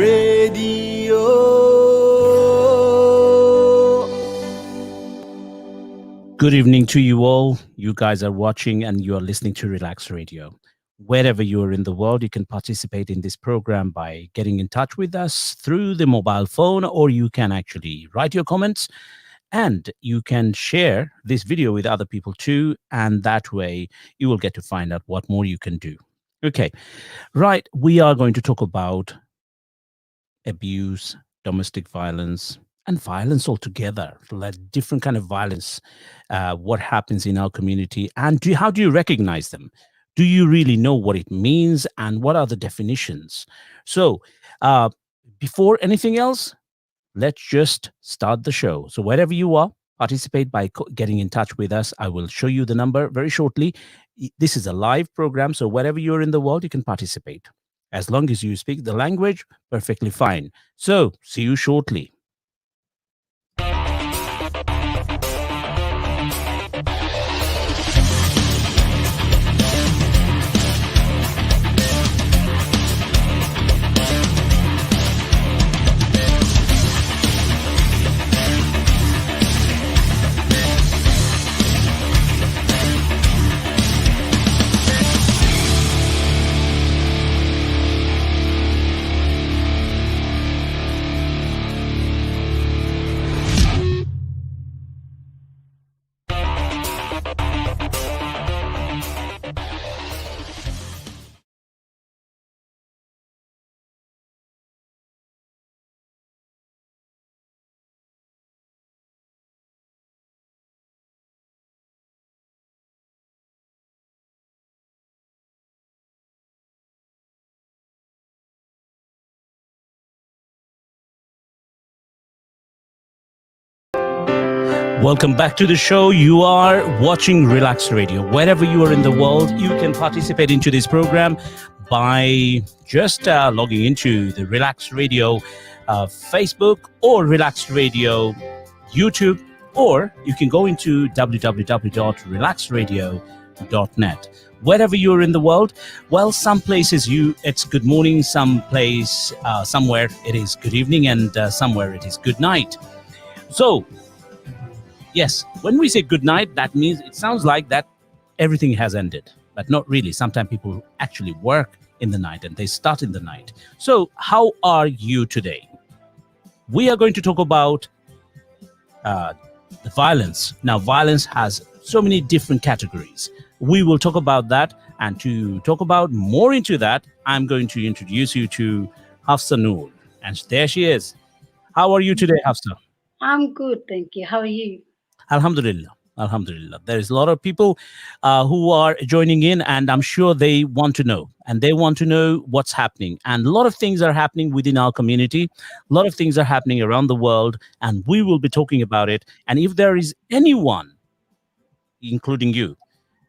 Radio. Good evening to you all. You guys are watching and you are listening to Relax Radio. Wherever you are in the world, you can participate in this program by getting in touch with us through the mobile phone, or you can actually write your comments and you can share this video with other people too. And that way you will get to find out what more you can do. Okay, right. We are going to talk about abuse, domestic violence, and violence altogether, like different kind of violence, what happens in our community, and how do you recognize them? Do you really know what it means, and what are the definitions? So, before anything else, let's just start the show. So, wherever you are, participate by getting in touch with us. I will show you the number very shortly. This is a live program, so wherever you're in the world, you can participate. As long as you speak the language, perfectly fine. So, see you shortly. Welcome back to the show. You are watching Relax Radio. Wherever you are in the world, you can participate into this program by just logging into the Relax Radio Facebook or Relax Radio YouTube, or you can go into www.relaxradio.net. Wherever you're in the world, well, some places it's good morning, somewhere it is good evening, and somewhere it is good night. So, yes, when we say good night, that means it sounds like that everything has ended, but not really. Sometimes people actually work in the night and they start in the night. So how are you today? We are going to talk about the violence. Now, violence has so many different categories. We will talk about that, and to talk about more into that, I'm going to introduce you to Hafsa Noor. And there she is. How are you today, Hafsa? I'm good, thank you. How are you? Alhamdulillah. Alhamdulillah. There is a lot of people who are joining in, and I'm sure they want to know. And they want to know what's happening. And a lot of things are happening within our community. A lot of things are happening around the world, and we will be talking about it. And if there is anyone, including you,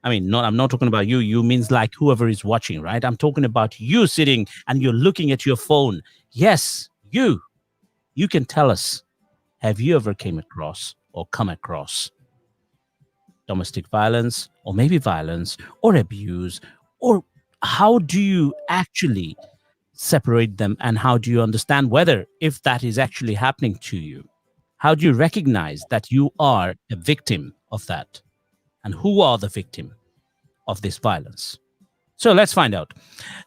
I'm not talking about you. You means like whoever is watching, right? I'm talking about you sitting and you're looking at your phone. Yes, you can tell us, have you ever came across or come across domestic violence, or maybe violence or abuse, or how do you actually separate them, and how do you understand whether if that is actually happening to you? How do you recognize that you are a victim of that, and who are the victim of this violence? So let's find out.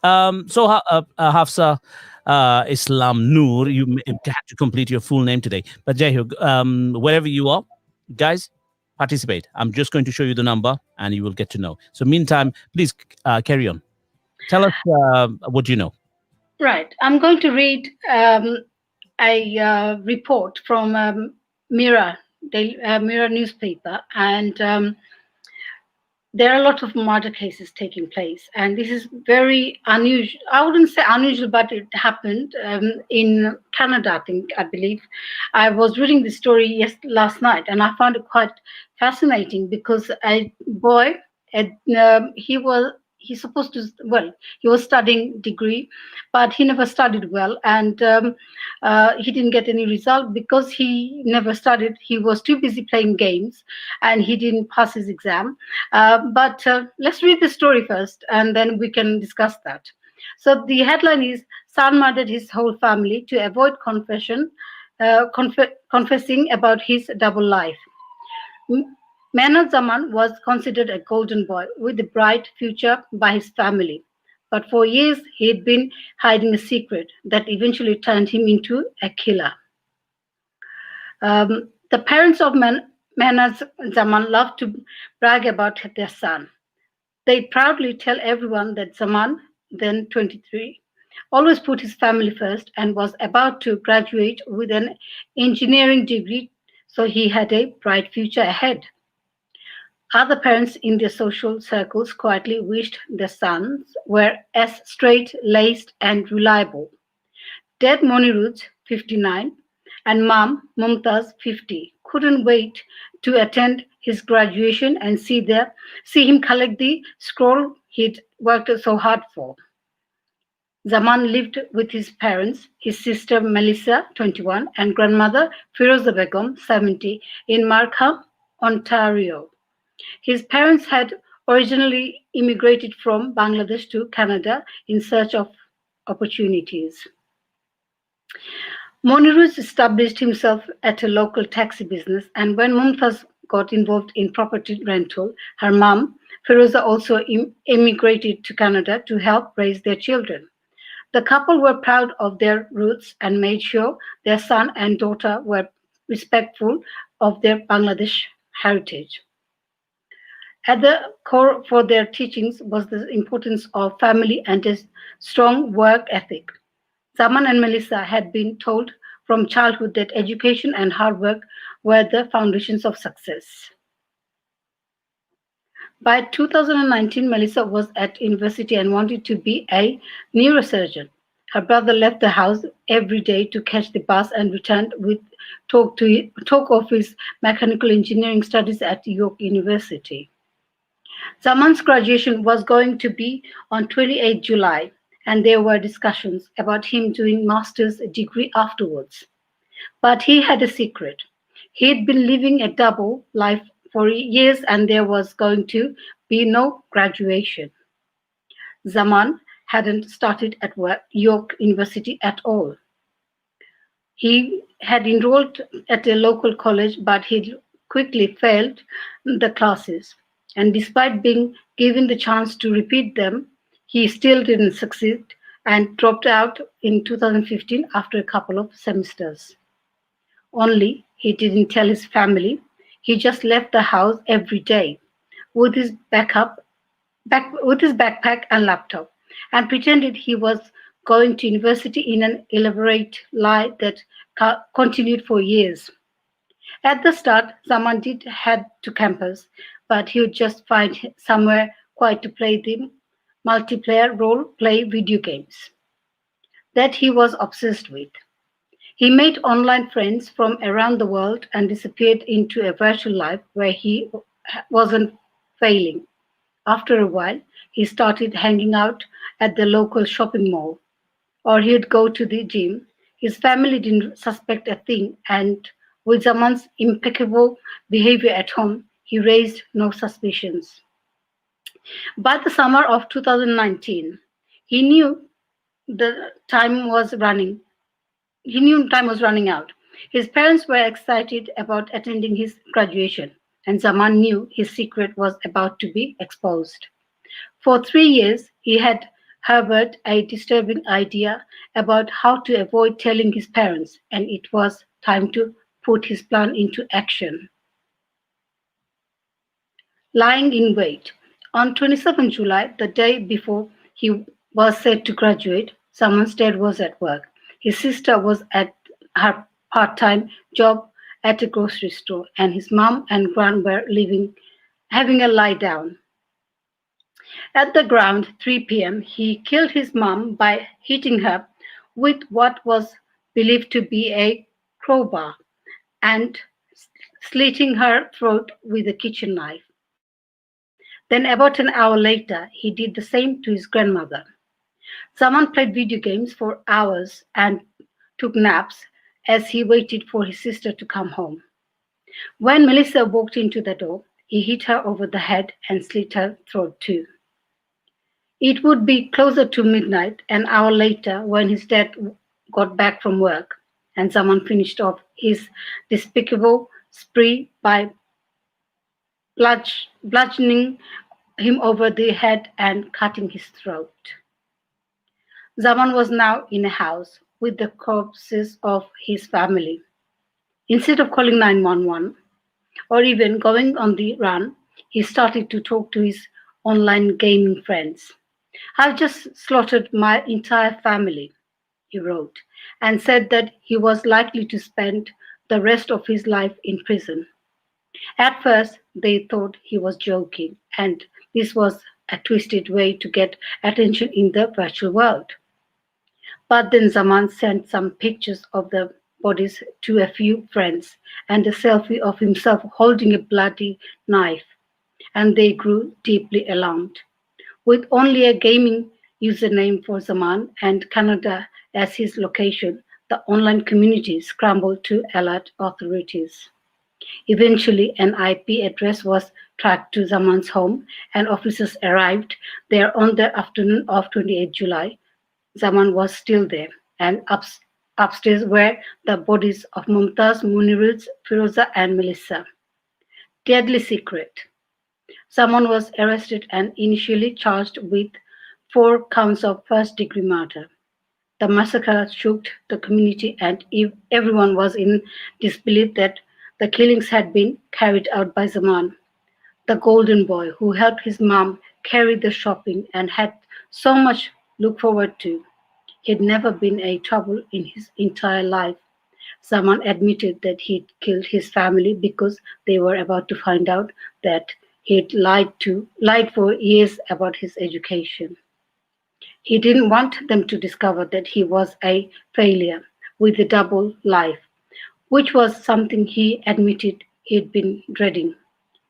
Hafsa Islam Noor, you had to complete your full name today. But Jaiho, wherever you are, guys, participate. I'm just going to show you the number and you will get to know. So meantime, please carry on. Tell us what you know. Right. I'm going to read a report from Mirror newspaper, and there are a lot of murder cases taking place, and this is very unusual. I wouldn't say unusual, but it happened in Canada, I believe. I was reading the story last night, and I found it quite fascinating because a boy, he was studying degree, but he never studied well, and he didn't get any result because he never studied. He was too busy playing games, and he didn't pass his exam. But let's read the story first, and then we can discuss that. So the headline is Son murdered his whole family to avoid confessing about his double life. M- Mehmet Zaman was considered a golden boy with a bright future by his family. But for years, he had been hiding a secret that eventually turned him into a killer. The parents of Mehmet Zaman loved to brag about their son. They proudly tell everyone that Zaman, then 23, always put his family first and was about to graduate with an engineering degree, so he had a bright future ahead. Other parents in their social circles quietly wished their sons were as straight laced and reliable. Dad Moniruz, 59, and mom Mumtaz, 50, couldn't wait to attend his graduation and see him collect the scroll he'd worked so hard for. Zaman lived with his parents, his sister Melissa, 21, and grandmother Firoza Begum, 70, in Markham, Ontario. His parents had originally immigrated from Bangladesh to Canada in search of opportunities. Moniruz established himself at a local taxi business, and when Mumtaz got involved in property rental, her mom, Firoza, also emigrated to Canada to help raise their children. The couple were proud of their roots and made sure their son and daughter were respectful of their Bangladesh heritage. At the core for their teachings was the importance of family and a strong work ethic. Zaman and Melissa had been told from childhood that education and hard work were the foundations of success. By 2019, Melissa was at university and wanted to be a neurosurgeon. Her brother left the house every day to catch the bus and returned with talk of his mechanical engineering studies at York University. Zaman's graduation was going to be on 28 July, and there were discussions about him doing master's degree afterwards. But he had a secret. He'd been living a double life for years and there was going to be no graduation. Zaman hadn't started at York University at all. He had enrolled at a local college, but he quickly failed the classes. And despite being given the chance to repeat them, he still didn't succeed and dropped out in 2015 after a couple of semesters. Only he didn't tell his family. He just left the house every day with with his backpack and laptop and pretended he was going to university in an elaborate lie that continued for years. At the start, someone did head to campus, but he would just find somewhere quiet to play the multiplayer role play video games that he was obsessed with. He made online friends from around the world and disappeared into a virtual life where he wasn't failing. After a while, he started hanging out at the local shopping mall, or he'd go to the gym. His family didn't suspect a thing, and with Zaman's impeccable behavior at home, he raised no suspicions. By the summer of 2019, he knew the time was running he knew time was running out. His parents were excited about attending his graduation, and Zaman knew his secret was about to be exposed. For 3 years, he had harbored a disturbing idea about how to avoid telling his parents, and it was time to put his plan into action. Lying in wait. On 27 July, the day before he was set to graduate, someone's dad was at work. His sister was at her part-time job at a grocery store, and his mom and grand were having a lie down. At the ground, 3 p.m., he killed his mom by hitting her with what was believed to be a crowbar and slitting her throat with a kitchen knife. Then, about an hour later, he did the same to his grandmother. Zaman played video games for hours and took naps as he waited for his sister to come home. When Melissa walked into the door, he hit her over the head and slit her throat too. It would be closer to midnight, an hour later, when his dad got back from work, and someone finished off his despicable spree by bludgeoning him over the head and cutting his throat. Zaman was now in a house with the corpses of his family. Instead of calling 911 or even going on the run, he started to talk to his online gaming friends. "I've just slaughtered my entire family," he wrote, and said that he was likely to spend the rest of his life in prison. At first, they thought he was joking, and this was a twisted way to get attention in the virtual world. But then Zaman sent some pictures of the bodies to a few friends and a selfie of himself holding a bloody knife, and they grew deeply alarmed. With only a gaming username for Zaman and Canada as his location, the online community scrambled to alert authorities. Eventually, an IP address was tracked to Zaman's home, and officers arrived there on the afternoon of 28 July. Zaman was still there, and upstairs were the bodies of Mumtaz, Muniruz, Firoza, and Melissa. Deadly secret. Someone was arrested and initially charged with 4 counts of first-degree murder. The massacre shook the community, and everyone was in disbelief that the killings had been carried out by Zaman, the golden boy who helped his mom carry the shopping and had so much look forward to. He'd never been a trouble in his entire life. Zaman admitted that he'd killed his family because they were about to find out that he'd lied for years about his education. He didn't want them to discover that he was a failure with a double life, which was something he admitted he'd been dreading.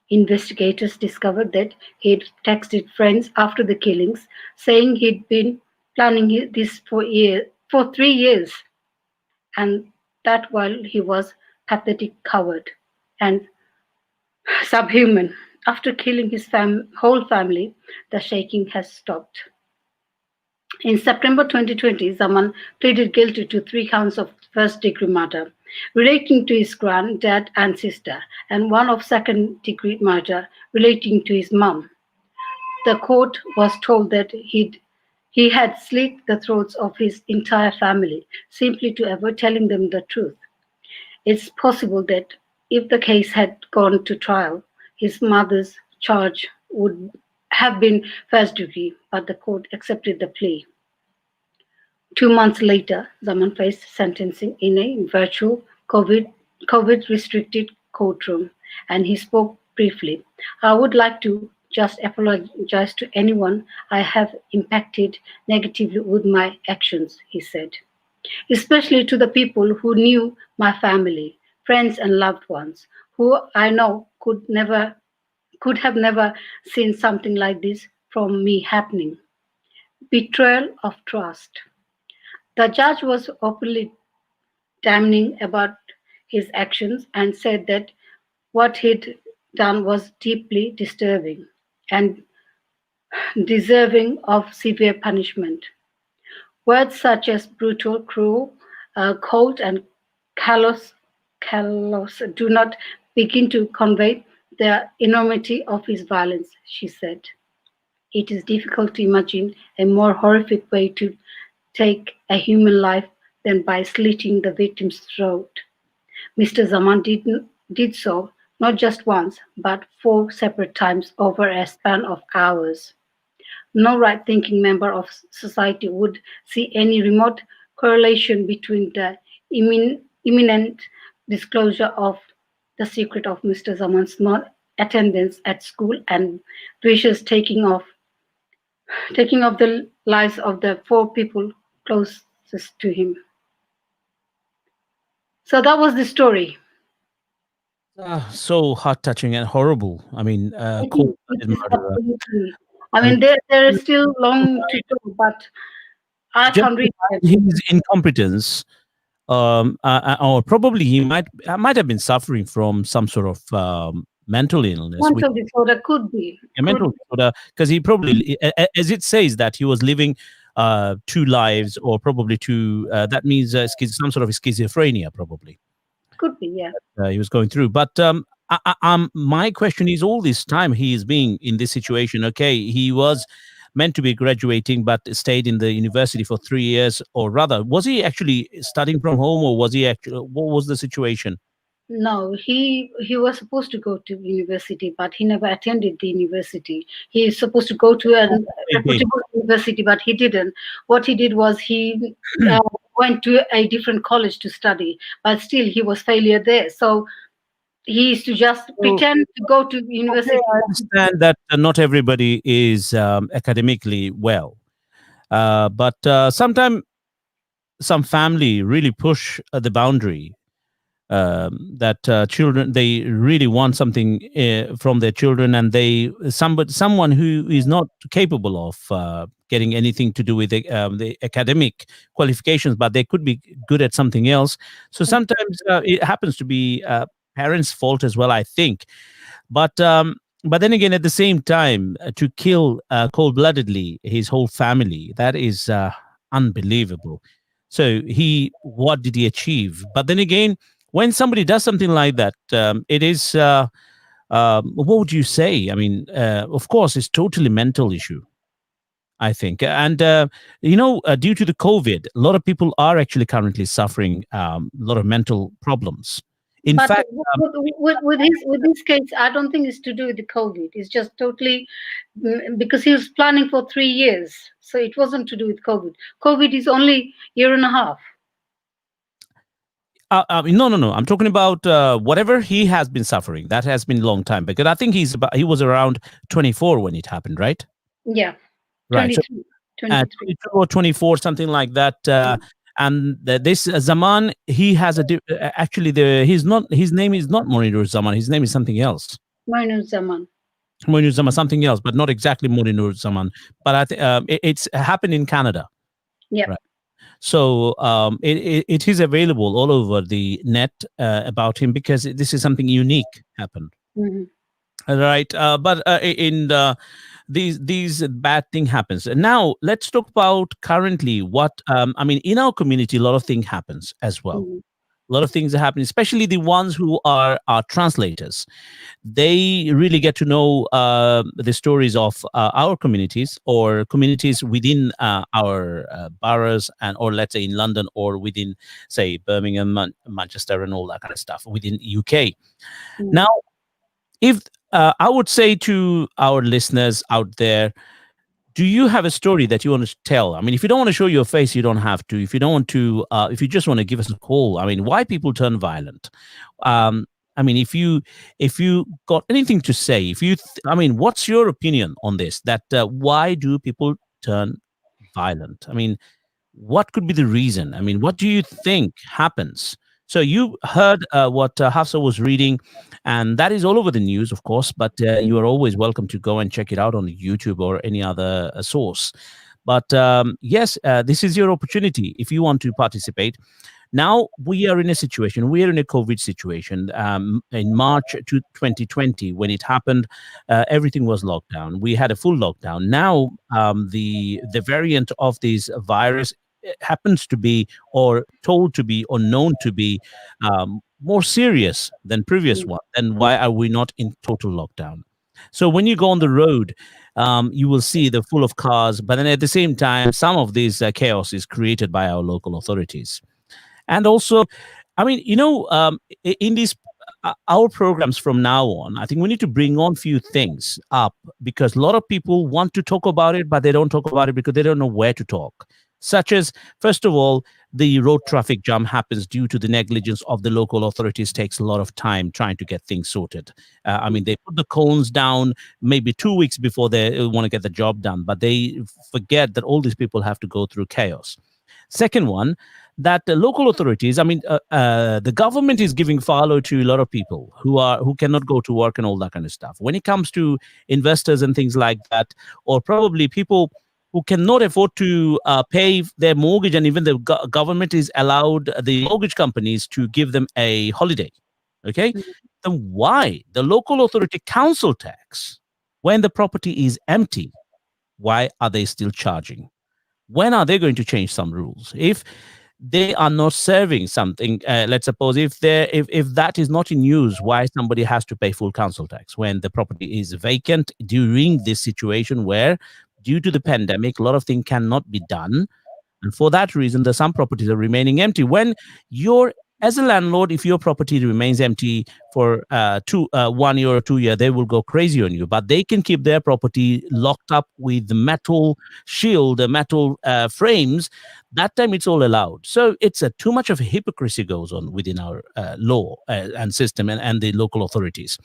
Investigators discovered that he'd texted friends after the killings, saying he'd been planning this for 3 years, and that while he was pathetic coward and subhuman. After killing his whole family, the shaking has stopped. In September 2020, Zaman pleaded guilty to 3 counts of first-degree murder relating to his granddad and sister, and one of second-degree murder relating to his mum. The court was told that he had slit the throats of his entire family simply to avoid telling them the truth. It's possible that if the case had gone to trial, his mother's charge would have been first degree, but the court accepted the plea. 2 months later, Zaman faced sentencing in a virtual COVID restricted courtroom, and he spoke briefly. "I would like to just apologize to anyone I have impacted negatively with my actions," he said, "especially to the people who knew my family, friends, and loved ones, who I know could have never seen something like this from me happening. Betrayal of trust." The judge was openly damning about his actions and said that what he'd done was deeply disturbing and deserving of severe punishment. Words such as brutal, cruel, cold, and callous do not begin to convey the enormity of his violence, she said. It is difficult to imagine a more horrific way to take a human life than by slitting the victim's throat. Mr. Zaman did so not just once, but 4 separate times over a span of hours. No right thinking member of society would see any remote correlation between the imminent disclosure of the secret of Mr. Zaman's non attendance at school and vicious taking of the lives of the 4 people closest to him. So that was the story. So heart touching and horrible. I mean, It cold-blooded is murderer. absolutely. I I mean, mean, there is still long to go, but I just can't read it. his incompetence, or probably he might have been suffering from some sort of mental illness, which Mental disorder could be, a mental disorder, because he probably, as it says, that he was living two lives, or probably two. That means some sort of schizophrenia, probably could be, yeah. he was going through. But my question is, all this time he is being in this situation. Okay, he was meant to be graduating, but stayed in the university for 3 years, or rather, was he actually studying from home, or was he actually? What was the situation? No, he was supposed to go to university, but he never attended the university. He is supposed to go to a Oh, he did. reputable university, but he didn't. What he did was he uh, went to a different college to study, but still he was failure there. So he used to just So, pretend to go to okay, university. I understand that not everybody is academically well, but sometimes some family really push the boundary, that children, they really want something from their children, and someone who is not capable of getting anything to do with the academic qualifications, but they could be good at something else. So sometimes it happens to be parents' fault as well, I think. But then again, at the same time, to kill cold-bloodedly his whole family, that is unbelievable. So what did he achieve? But then again, when somebody does something like that, it is, what would you say? I mean, of course, it's totally mental issue, I think. And due to the COVID, a lot of people are actually currently suffering a lot of mental problems. In But fact, with his case, I don't think it's to do with the COVID. It's just totally because he was planning for 3 years, so it wasn't to do with COVID. COVID is only year and a half. no, no, no. I'm talking about whatever he has been suffering. That has been a long time, because I think he was around 24 when it happened, right? Yeah, Right. So 23, 23. 22 or 24, something like that. And this Zaman, he has actually he's not, his name is not Morinur Zaman. His name is something else. Minor Zaman. Morinur Zaman, something else, but not exactly Morinur Zaman. But it's happened in Canada. Yeah. Right. So it is available all over the net about him, because this is something unique happened. Hmm. Right. But in these bad thing happens. And now let's talk about currently what I mean, in our community, a lot of things happens as well. Hmm. A lot of things are happening, especially the ones who are translators. They really get to know the stories of our communities, or communities within our boroughs, and or let's say in London, or within, say, Birmingham, Manchester, and all that kind of stuff within UK. Now, if I would say to our listeners out there, do you have a story that you want to tell? I mean, if you don't want to show your face, you don't have to. If you don't want to, if you just want to give us a call, I mean, why people turn violent? Um, I mean, if you got anything to say, I mean, what's your opinion on this? That why do people turn violent? I mean, what could be the reason? I mean, what do you think happens? So you heard what Hafsa was reading, and that is all over the news, of course. But you are always welcome to go and check it out on YouTube or any other source. But yes, this is your opportunity if you want to participate. Now we are in a situation. We are in a COVID situation. In March 2020, when it happened, everything was locked down. We had a full lockdown. Now the variant of this virus happens to be, or told to be, or known to be more serious than previous one. Then why are we not in total lockdown? So when you go on the road, you will see the full of cars, but then at the same time, some of this chaos is created by our local authorities. And also, I mean, in these our programs from now on, I think we need to bring on few things up, because a lot of people want to talk about it, but they don't talk about it because they don't know where to talk. Such as, first of all, the road traffic jam happens due to the negligence of the local authorities. Takes a lot of time trying to get things sorted. I mean, they put the cones down maybe 2 weeks before they want to get the job done, but they forget that all these people have to go through chaos. Second one, that the local authorities, I mean, the government is giving furlough to a lot of people who cannot go to work and all that kind of stuff. When it comes to investors and things like that, or probably people who cannot afford to pay their mortgage, and even the government is allowed the mortgage companies to give them a holiday. Okay, them why the local authority council tax, when the property is empty, why are they still charging? When are they going to change some rules? If they are not serving something, let's suppose if that is not in use, why somebody has to pay full council tax when the property is vacant during this situation where, due to the pandemic, a lot of things cannot be done, and for that reason, some properties are remaining empty. When you're, as a landlord, if your property remains empty for 1 year or 2 year, they will go crazy on you. But they can keep their property locked up with metal shield, metal frames. That time it's all allowed. So it's too much of hypocrisy goes on within our law and system and the local authorities.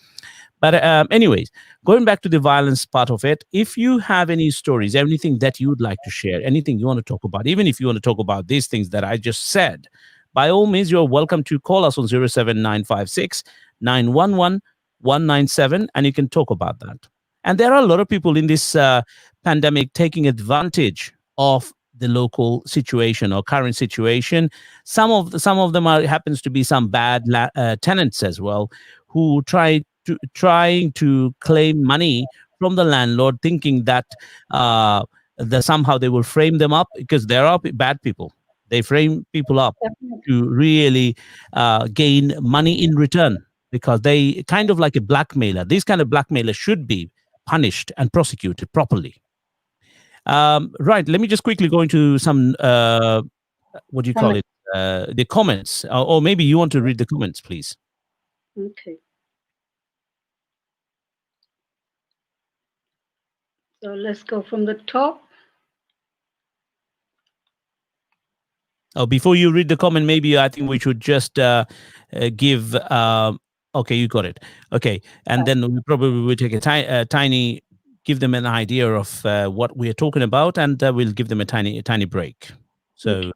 But anyways, going back to the violence part of it, if you have any stories, anything that you would like to share, anything you want to talk about, even if you want to talk about these things that I just said, by all means, you're welcome to call us on 07956 911 197, and you can talk about that. And there are a lot of people in this pandemic taking advantage of the local situation or current situation. Some of them are happens to be some bad tenants as well, who trying to claim money from the landlord, thinking that somehow they will frame them up, because there are bad people. They frame people up Definitely. to really gain money in return, because they kind of like a blackmailer. These kind of blackmailers should be punished and prosecuted properly. Right. Let me just quickly go into some what do you call Comment. it? The comments, or maybe you want to read the comments, please. Okay. So let's go from the top. Oh, before you read the comment, maybe I think we should just give. Okay, you got it. Okay, and then we probably will take a tiny, give them an idea of what we are talking about, and we'll give them a tiny break. So Okay.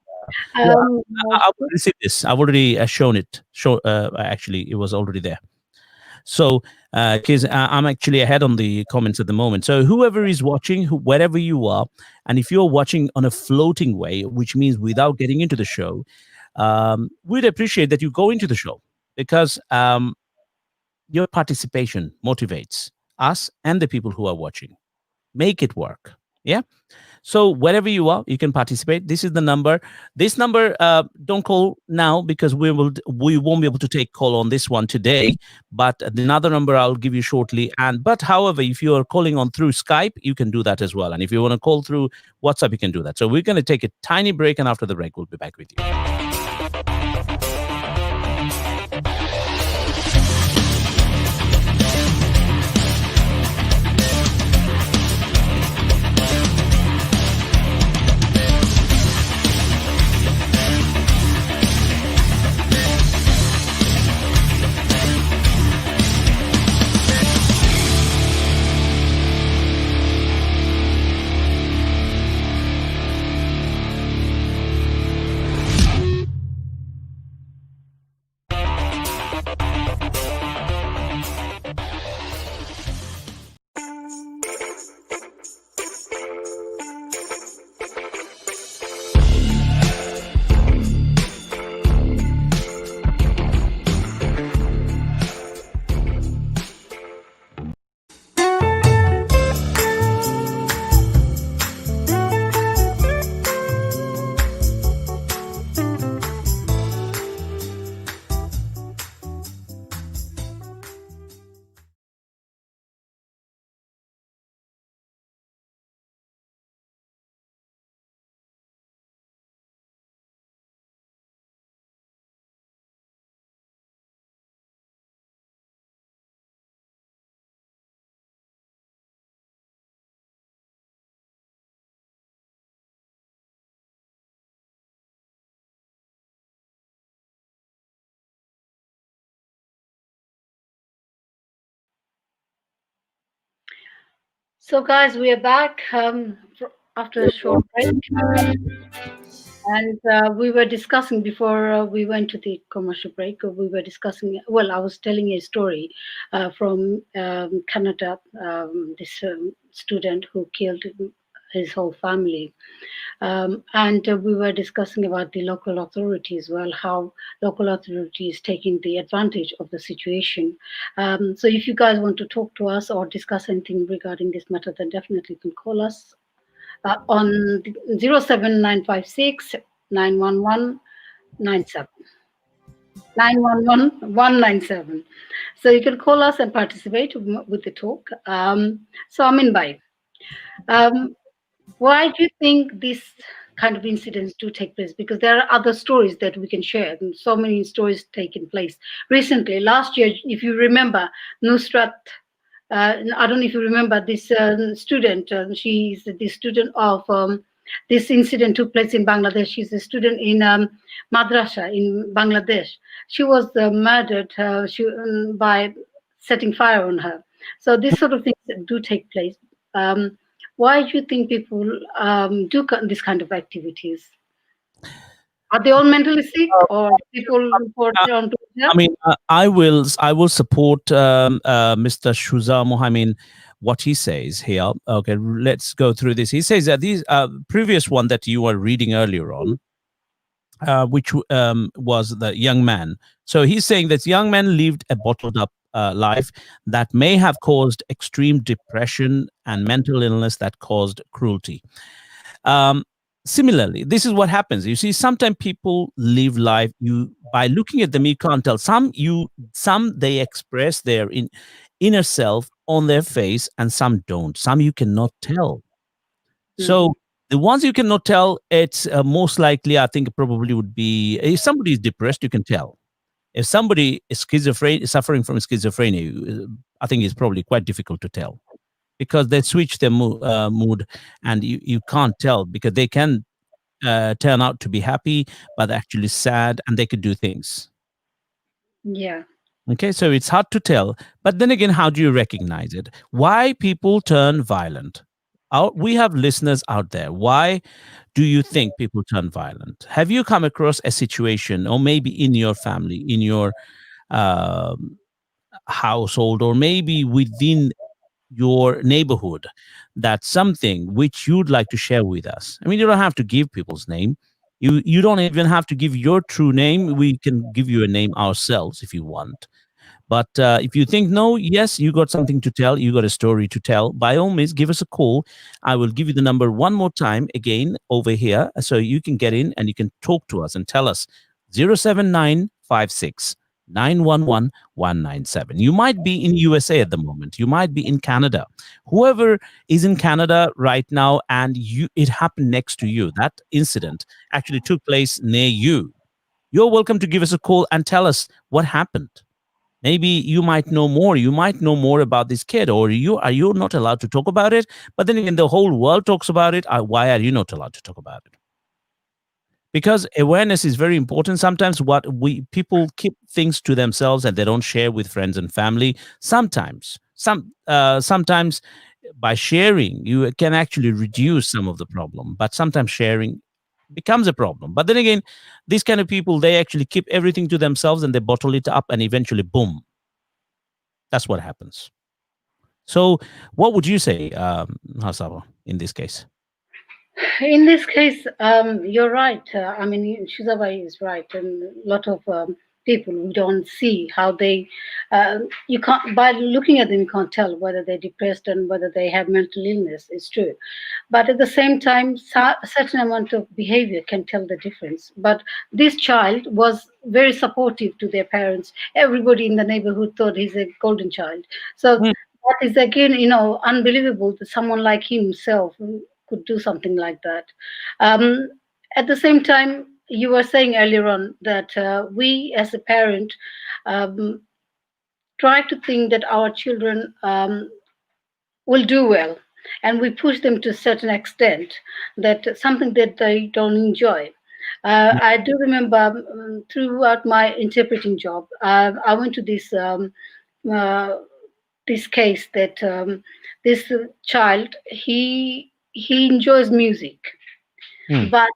yeah, Um, I've already seen this. I've already shown it. Actually, it was already there. So, because I'm actually ahead on the comments at the moment. So, whoever is watching, wherever you are, and if you're watching on a floating way, which means without getting into the show, we'd appreciate that you go into the show, because your participation motivates us and the people who are watching. Make it work. Yeah. So wherever you are, you can participate. This is the number. This number, don't call now, because we won't be able to take call on this one today. But another number I'll give you shortly. But however, if you are calling on through Skype, you can do that as well. And if you want to call through WhatsApp, you can do that. So we're going to take a tiny break, and after the break, we'll be back with you. so, guys, we are back after a short break. And we were discussing before we went to the commercial break. We were discussing. Well, I was telling a story from Canada. This student who killed his whole family. And we were discussing about the local authority as well, how local authority is taking the advantage of the situation. So if you guys want to talk to us or discuss anything regarding this matter, then definitely you can call us on 07956 911 So you can call us and participate with the talk. So Amin Bhai, um, why do you think these kind of incidents do take place? Because there are other stories that we can share, and so many stories taking place recently. Last year, if you remember, Nusrat. I don't know if you remember this student. She's the student of this incident took place in Bangladesh. She's a student in madrasa in Bangladesh. She was murdered by setting fire on her. So these sort of things that do take place. Um, why do you think people do this kind of activities? Are they all mentally sick, or people report Uh, on to I help? mean, I will support Mr. Shuza Mohammed what he says here. Okay, let's go through this. He says that these previous one that you were reading earlier on, which was the young man. So he's saying that young man lived a bottled up life that may have caused extreme depression and mental illness that caused cruelty. Um, Similarly, this is what happens. You see, sometimes people live life. You by looking at them, you can't tell. Some they express their inner self on their face, and some don't. Some you cannot tell. Mm-hmm. So the ones you cannot tell, it's most likely, I think, probably would be if somebody is depressed, you can tell. If somebody is schizophrenic, suffering from schizophrenia, I think it's probably quite difficult to tell because they switch their mood, and you can't tell because they can turn out to be happy, but actually sad, and they could do things. Yeah. Okay, so it's hard to tell. But then again, how do you recognize it? Why people turn violent? We have listeners out there. Why do you think people turn violent? Have you come across a situation, or maybe in your family, in your um, household, or maybe within your neighborhood, that's something which you'd like to share with us? I mean, you don't have to give people's name. You don't even have to give your true name. We can give you a name ourselves if you want. But if you think, no, yes, you got something to tell, you got a story to tell, by all means, give us a call. I will give you the number one more time again over here so you can get in and you can talk to us and tell us 07956 911 197. You might be in USA at the moment. You might be in Canada. Whoever is in Canada right now and it happened next to you, that incident actually took place near you. You're welcome to give us a call and tell us what happened. Maybe you might know more. You might know more about this kid, or you not allowed to talk about it. But then again, the whole world talks about it. Why are you not allowed to talk about it? Because awareness is very important. Sometimes what we people keep things to themselves and they don't share with friends and family. Sometimes by sharing you can actually reduce some of the problem. But sometimes sharing becomes a problem. But then again, these kind of people, they actually keep everything to themselves and they bottle it up, and eventually, boom, that's what happens. So, what would you say, Hasaba, in this case? In this case, you're right. I mean, Shizabai is right, and a lot of people we don't see how they. You can't by looking at them, you can't tell whether they're depressed and whether they have mental illness. It's true, but at the same time, a certain amount of behavior can tell the difference. But this child was very supportive to their parents. Everybody in the neighborhood thought he's a golden child. So Mm, that is again, unbelievable that someone like himself could do something like that. Um, at the same time, you were saying earlier on that we as a parent um, try to think that our children will do well, and we push them to a certain extent that something that they don't enjoy. yeah. I do remember throughout my interpreting job, I went to uh, this case that this child he enjoys music, Mm, but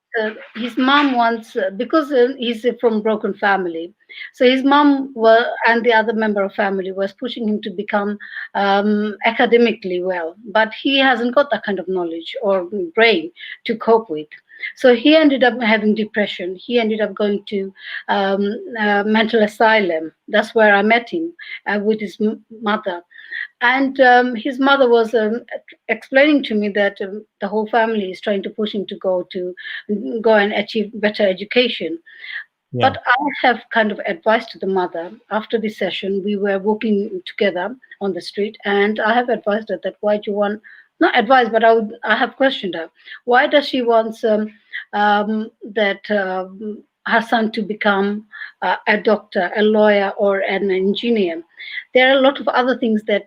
his mom wants because he's from broken family. So his and the other member of family was pushing him to become academically well, but he hasn't got that kind of knowledge or brain to cope with. So he ended up having depression. He ended up going to mental asylum. That's where I met him with his mother. And his mother was explaining to me that the whole family is trying to push him to go and achieve better education. Yeah. But I have kind of advised to the mother after the session. We were walking together on the street, and I have advised her that why do you want, not advised, but I have questioned her. Why does she want that her son to become a doctor, a lawyer, or an engineer? There are a lot of other things that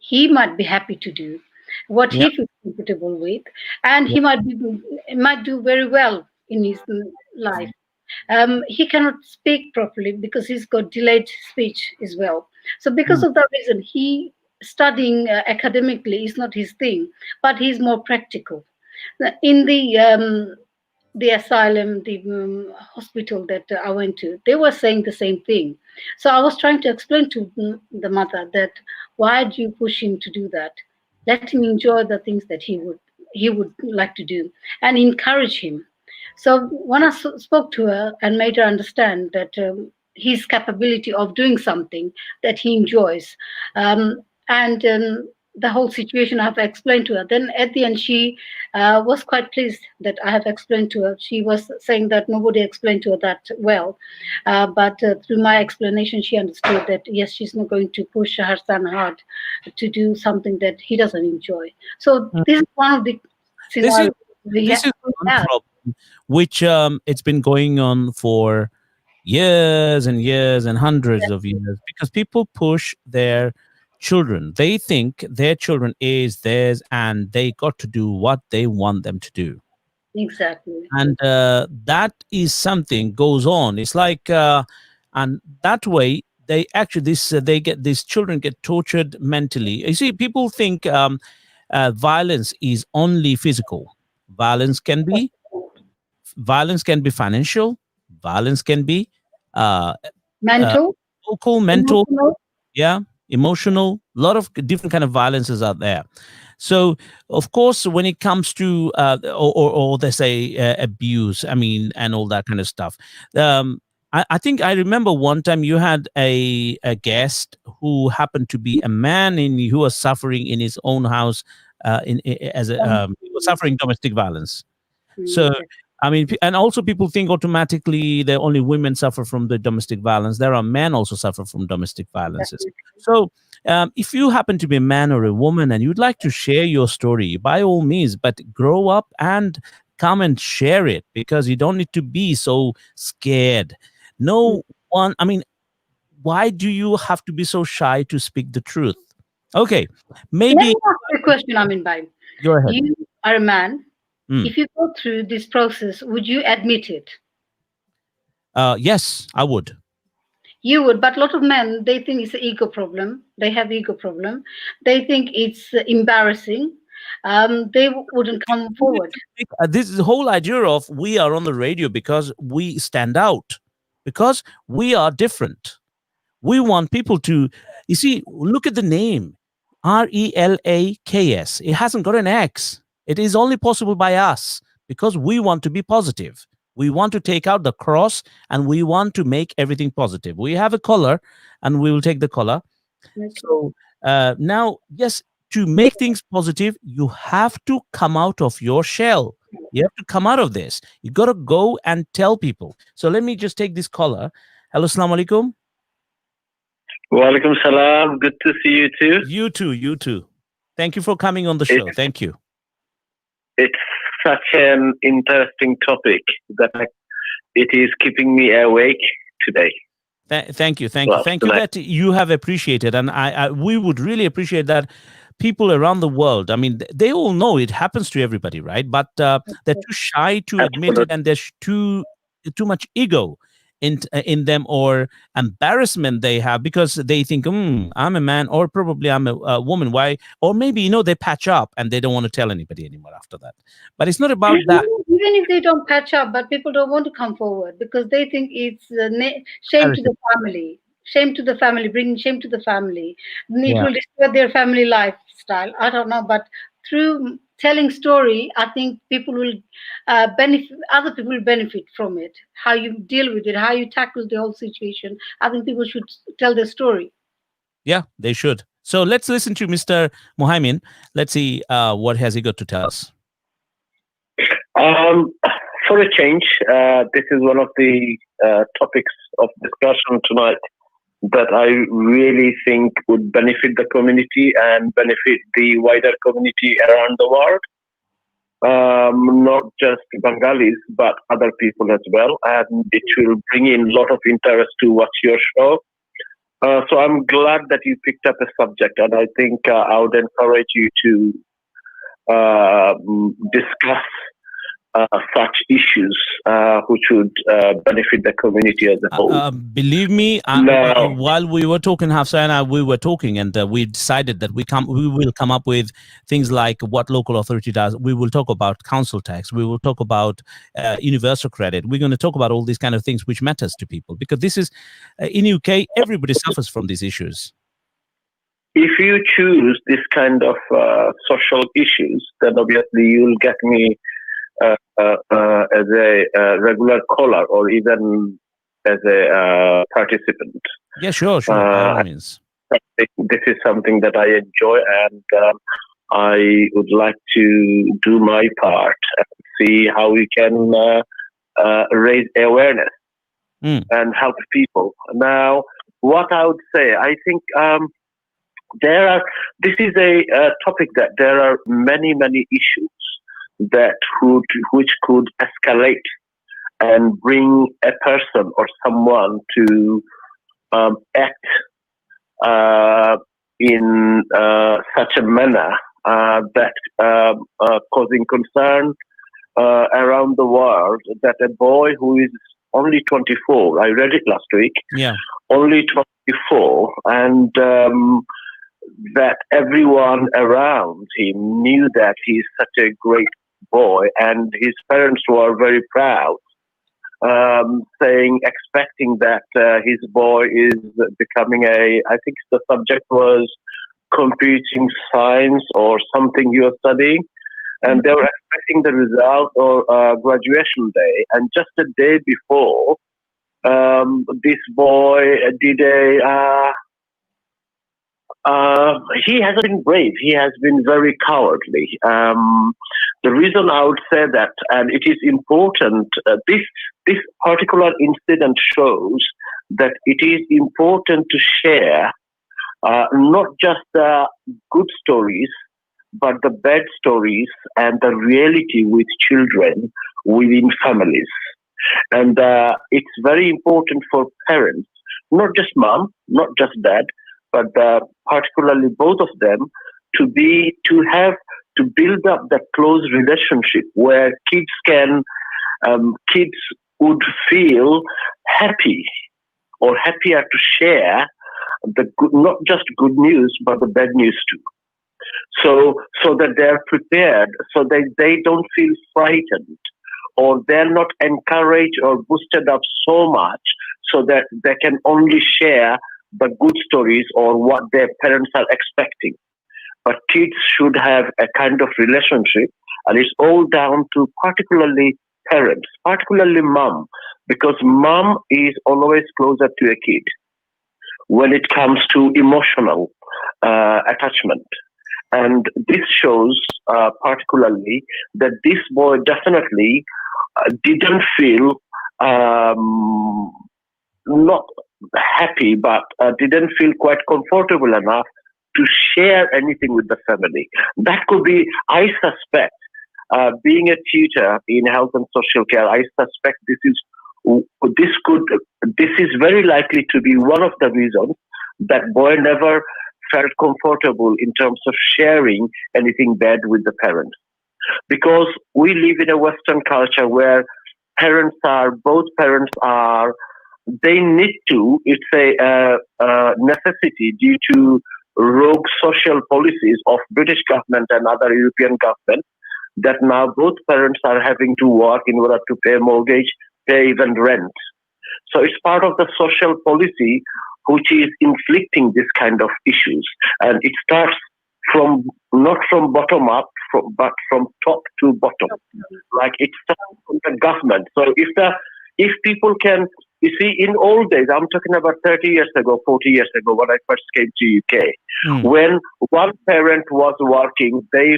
he might be happy to do, what Yeah. he feels comfortable with, and Yeah. might do very well in his life. He cannot speak properly because he's got delayed speech as well. So because Mm. of that reason, he studying academically is not his thing, but he's more practical. In the asylum, the hospital that I went to, they were saying the same thing. So I was trying to explain to the mother that why do you push him to do that? Let him enjoy the things that he would like to do, and encourage him. So when I spoke to her and made her understand that his capability of doing something that he enjoys, and the whole situation I have explained to her, then at the end she was quite pleased that I have explained to her. She was saying that nobody explained to her that well, but through my explanation, she understood that yes, she's not going to push her son hard to do something that he doesn't enjoy. So this is one of the This is scenarios this is we one have. problem which it's been going on for years and years and hundreds of years because people push their children. They think their children is theirs and they got to do what they want them to do. Exactly. And that is something goes on. It's like and that way they actually this they get these children get tortured mentally. You see, people think violence is only physical. Violence can be violence can be financial. Violence can be uh, uh, Mental, local, mental, emotional. yeah, emotional. A lot of different kind of violences out there. So, of course, when it comes to or they say abuse, I mean, and all that kind of stuff. Um, I think I remember one time you had a guest who happened to be a man in who was suffering in his own house as a he was suffering domestic violence. So, Okay. I mean, and also people think automatically that only women suffer from the domestic violence. There are men also suffer from domestic violences. So, if you happen to be a man or a woman and you'd like to share your story, by all means, but grow up and come and share it because you don't need to be so scared. No one, I mean, why do you have to be so shy to speak the truth? Okay, Let maybe me ask you a question, Amin Bhai. go ahead. You are a man. Mm. If you go through this process, would you admit it? Yes, I would. You would, but a lot of men, they think it's an ego problem. They have ego problem. They think it's embarrassing. They wouldn't come We need forward. to this is the whole idea of we are on the radio because we stand out, because we are different. We want people to, you see, look at the name RELAKS. It hasn't got an X. It is only possible by us because we want to be positive. We want to take out the cross and we want to make everything positive. We have a color and we will take the color. Okay. So now, yes, to make things positive, you have to come out of your shell. You have to come out of this. You got to go and tell people. So let me just take this caller. Hello, assalamu alaikum. Walaikum salam. Good to see you too. You too, you too. Thank you for coming on the show. It's Thank you. it's such an interesting topic that it is keeping me awake today. Thank you, thank you, Well, thank you tonight. that you have appreciated, and we would really appreciate that people around the world. I mean, they all know it happens to everybody, right? But they're too shy to admit it, Absolutely. and there's too much ego in them, or embarrassment they have because they think, I'm a man, or probably I'm a woman. Why? Or maybe, they patch up and they don't want to tell anybody anymore after that. But it's not about that. Even if they don't patch up, but people don't want to come forward because they think it's shame to the family. Shame to the family, bringing shame to the family. It Yeah. will destroy their family lifestyle. I don't know, but through telling story, I think people will benefit. Other people will benefit from it. How you deal with it, how you tackle the whole situation. I think people should tell their story. Yeah, they should. So let's listen to Mr. Muhaimin. Let's see what has he got to tell us. Um, for a change, this is one of the topics of discussion tonight that I really think would benefit the community and benefit the wider community around the world. Not just Bengalis, but other people as well. And it will bring in a lot of interest to watch your show. So I'm glad that you picked up a subject, and I think I would encourage you to discuss such issues which would benefit the community as a whole. Believe me, Now, while we were talking, Hafsa and I, we were talking, and we decided that we will come up with things like what local authority does. We will talk about council tax. We will talk about universal credit. We're going to talk about all these kind of things which matters to people, because this is in UK, everybody suffers from these issues. if you choose this kind of social issues, then obviously you'll get me as a regular caller or even as a participant. Yeah, sure, by all means. This is something that I enjoy, and I would like to do my part and see how we can raise awareness and help people. Now, what I would say, I think this is a topic that there are many issues which could escalate and bring a person or someone to act in such a manner that causing concern around the world, that a boy who is only 24, I read it last week, only 24, and that everyone around him knew that he's such a great boy, and his parents were very proud, expecting that his boy is becoming I think the subject was computing science or something he was studying, and they were expecting the result or graduation day, and just a day before, this boy did he hasn't been brave. He has been very cowardly. The reason I would say that, and it is important, this particular incident shows that it is important to share not just the good stories, but the bad stories and the reality with children within families. And it's very important for parents, not just mom, not just dad, but particularly both of them, to build up that close relationship where kids would feel happy or happier to share not just good news, but the bad news too. So that they're prepared, so that they don't feel frightened, or they're not encouraged or boosted up so much so that they can only share the good stories or what their parents are expecting. But kids should have a kind of relationship, and it's all down to particularly parents, particularly mom, because mom is always closer to a kid when it comes to emotional attachment. And this shows particularly that this boy definitely didn't feel not happy, but didn't feel quite comfortable enough to share anything with the family. That could be, I suspect, being a tutor in health and social care, I suspect this is very likely to be one of the reasons that boy never felt comfortable in terms of sharing anything bad with the parents. Because we live in a Western culture where both parents are they need to, it's a necessity due to rogue social policies of British government and other European governments that now both parents are having to work in order to pay mortgage, pay even rent. So it's part of the social policy which is inflicting this kind of issues. And it starts from, not from bottom up, but from top to bottom. Like it starts from the government. So if people can, you see, in old days, I'm talking about 30 years ago, 40 years ago, when I first came to UK, when one parent was working, they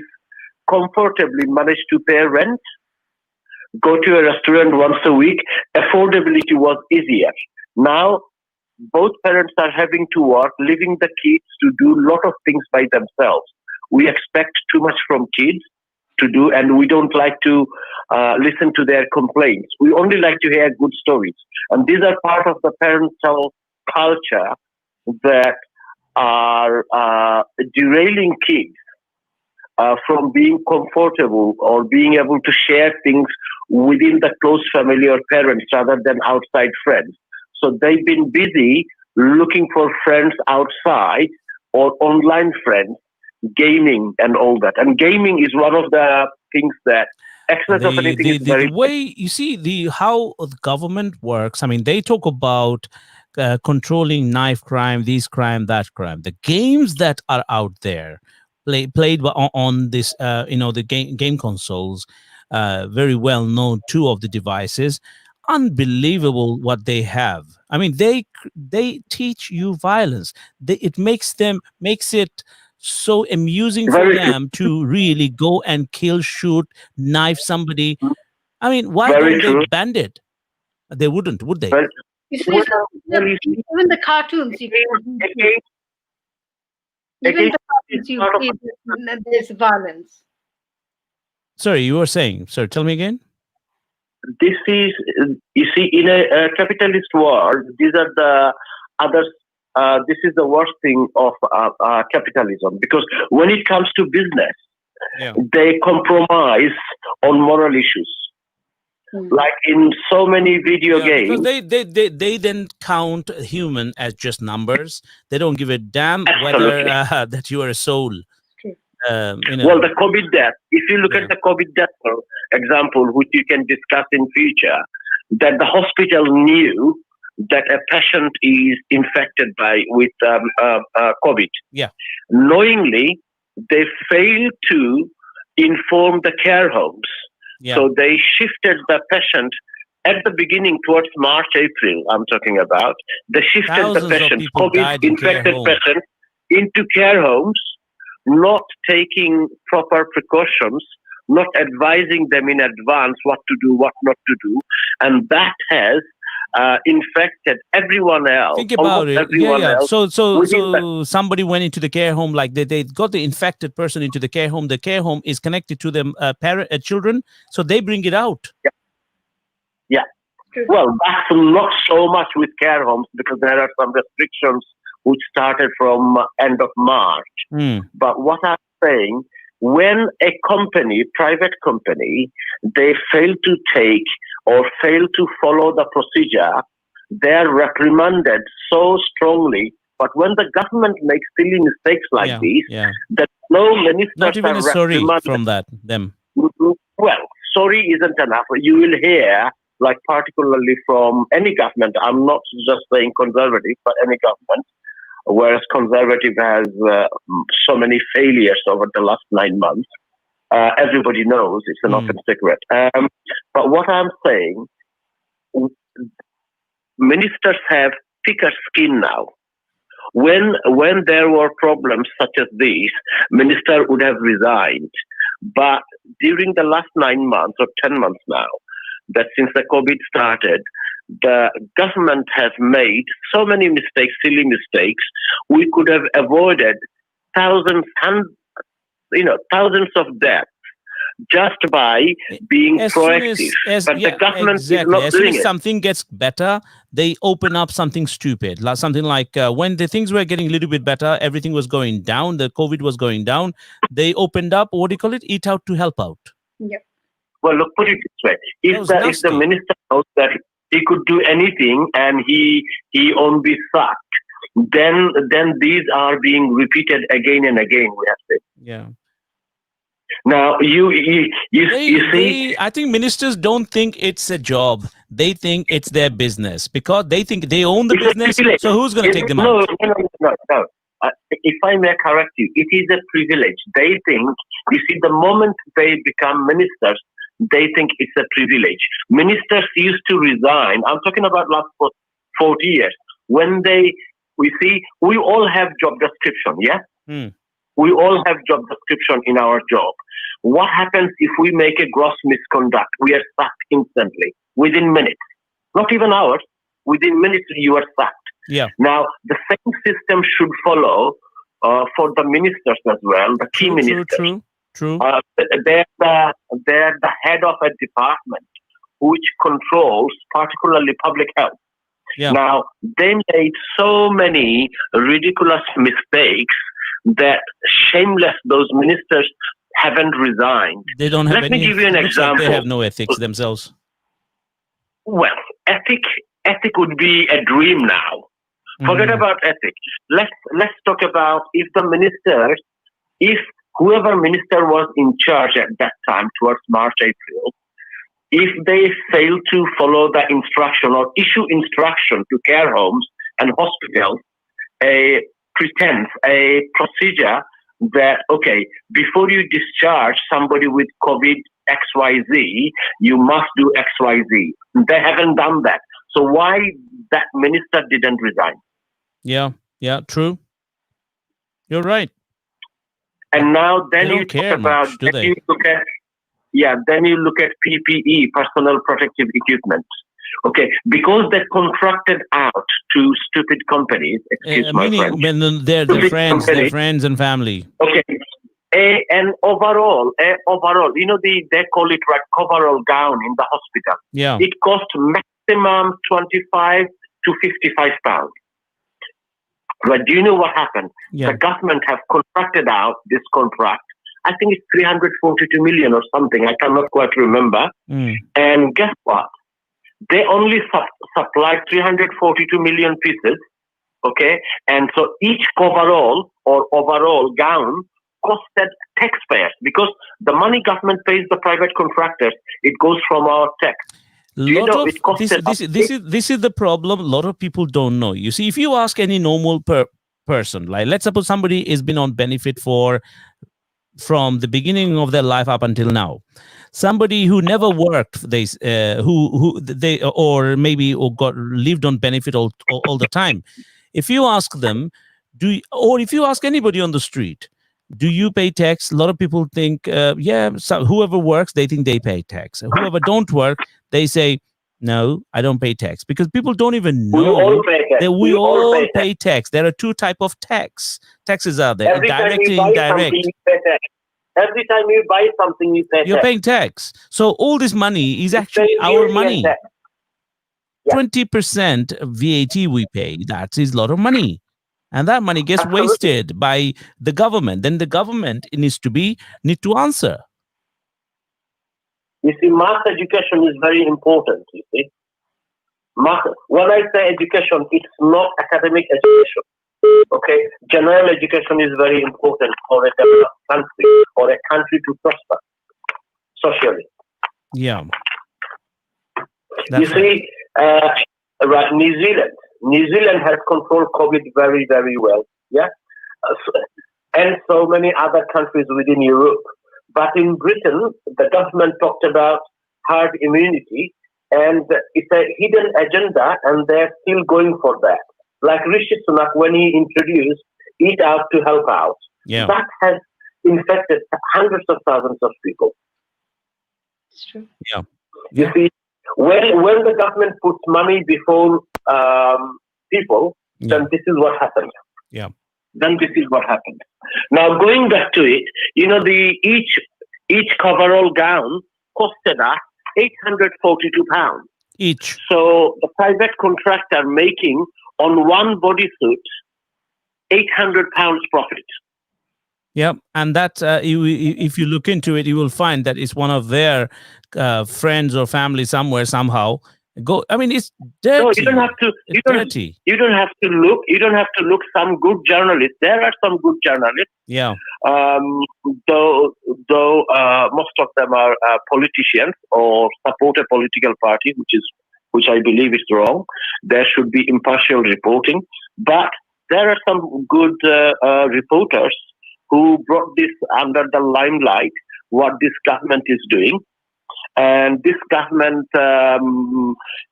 comfortably managed to pay rent, go to a restaurant once a week. Affordability was easier. Now, both parents are having to work, leaving the kids to do a lot of things by themselves. We expect too much from kids to do, and we don't like to listen to their complaints. We only like to hear good stories. And these are part of the parental culture that are derailing kids from being comfortable or being able to share things within the close family or parents rather than outside friends. So they've been busy looking for friends outside or online friends, gaming and all that. And gaming is one of the things that excess of anything is very... The way you see how the government works. I mean, they talk about controlling knife crime, this crime, that crime. The games that are out there played on this, the game consoles, very well known, two of the devices. Unbelievable what they have. I mean, they teach you violence. It makes it so amusing for them to really go and kill, shoot, knife somebody. I mean, why don't they ban it? They wouldn't, would they? Even the cartoons, even the cartoons you see, there's violence. Sorry, you were saying. Sorry, tell me again. This is, you see, in a capitalist world, these are the others. This is the worst thing of capitalism, because when it comes to business, they compromise on moral issues. Like in so many video games, because they then count human as just numbers. They don't give a damn whether that you are a soul. Well, the COVID death, if you look at the COVID death example, which you can discuss in future, that the hospital knew that a patient is infected with COVID. Yeah. Knowingly, they failed to inform the care homes. Yeah. So they shifted the patient at the beginning towards March, April, I'm talking about. They shifted Thousands the patient, COVID-infected patient, into care homes, not taking proper precautions, not advising them in advance what to do, what not to do. And that has infected everyone else. Think about it. Else. So somebody went into the care home, like they got the infected person into the care home. The care home is connected to them children, so they bring it out. Yeah. Well, that's not so much with care homes, because there are some restrictions which started from end of March. But what I'm saying, when a company, private company, they fail to take or fail to follow the procedure, they are reprimanded so strongly. But when the government makes silly mistakes like these, that no ministers not even a sorry from them. Well, sorry isn't enough. You will hear, like particularly from any government, I'm not just saying conservative, but any government, whereas conservative has so many failures over the last 9 months. Everybody knows it's an open secret. But what I'm saying, ministers have thicker skin now. When there were problems such as these, minister would have resigned. But during the last 9 months or 10 months now, that since the COVID started, the government has made so many mistakes, silly mistakes. We could have avoided thousands of deaths just by being proactive. But the government is not doing it. As soon as something gets better, they open up something stupid. Like something like when the things were getting a little bit better, everything was going down, the COVID was going down, they opened up, what do you call it? Eat out to help out. Yep. Well, look, put it this way. If the minister knows that he could do anything, and he won't be sacked. Then these are being repeated again and again. We have said. Yeah. Now you see, I think ministers don't think it's a job. They think it's their business because they think they own the it's a business. privilege. So who's going to take them No, out? no. If I may correct you, it is a privilege. They think, you see, the moment they become ministers, they think it's a privilege. Ministers used to resign. I'm talking about last 40 years. When we all have job description, yeah? Hmm. We all have job description in our job. What happens if we make a gross misconduct? We are sacked instantly, within minutes. Not even hours. Within minutes, you are sacked. Yeah. Now, the same system should follow for the ministers as well, the key ministers. True. They're the head of a department which controls particularly public health. Yeah. Now, they made so many ridiculous mistakes that shameless those ministers haven't resigned. They don't have Let me any. give you an looks like example. they have no ethics themselves. Well, ethic would be a dream now. Forget about ethics. Let's talk about if whoever minister was in charge at that time towards March, April, if they fail to follow the instruction or issue instruction to care homes and hospitals, a procedure that, okay, before you discharge somebody with COVID XYZ, you must do XYZ. They haven't done that. So why that minister didn't resign? Yeah, true. You're right. And now then They you don't talk care about, much, do they? then you look at PPE, personal protective equipment. Okay, because they contracted out to stupid companies, excuse my French. Meaning they're their friends and family. Okay, and overall, you know, they call it like coverall gown in the hospital. Yeah. It cost maximum 25 to 55 pounds. But do you know what happened? Yeah. The government have contracted out this contract. I think it's 342 million or something. I cannot quite remember. And guess what? They only supplied 342 million pieces. Okay. And so each coverall or overall gown costed taxpayers because the money government pays the private contractors. It goes from our tax. This is the problem. A lot of people don't know. You see, if you ask any normal person, like let's suppose somebody has been on benefit from the beginning of their life up until now, somebody who never worked, lived on benefit all the time. If you ask them, if you ask anybody on the street, do you pay tax? A lot of people think, whoever works, they think they pay tax. Whoever don't work, they say, no, I don't pay tax. Because people don't even know that we all pay tax. There are two types of taxes are there, direct and indirect. Every time you buy something, you pay You're paying tax. So all this money is actually our money. 20% VAT we pay. That is a lot of money. And that money gets wasted by the government. Then the government need to answer. You see, mass education is very important. You see, when I say education, it's not academic education. Okay, general education is very important for a developed country or a country to prosper socially. Yeah. You see, right, New Zealand has controlled COVID very, very well. Yeah, and so many other countries within Europe. But in Britain, the government talked about herd immunity, and it's a hidden agenda, and they're still going for that. Like Rishi Sunak, when he introduced Eat Out to Help Out, that has infected hundreds of thousands of people. It's true. Yeah. You see, when the government puts money before people, then this is what happens. Yeah. Then this is what happened. Now, going back to it, you know, each coverall gown costed us £842 each. So the private contractor making on one bodysuit £800 profit. Yeah, and that if you look into it, you will find that it's one of their friends or family somewhere somehow Go. I mean, it's No, you don't dirty. have to. It's dirty. You don't have to look. You don't have to look. Some good journalists. There are some good journalists. Yeah. Um, though most of them are politicians or support a political party, which I believe is wrong. There should be impartial reporting, but there are some good reporters who brought this under the limelight. What this government is doing, and this government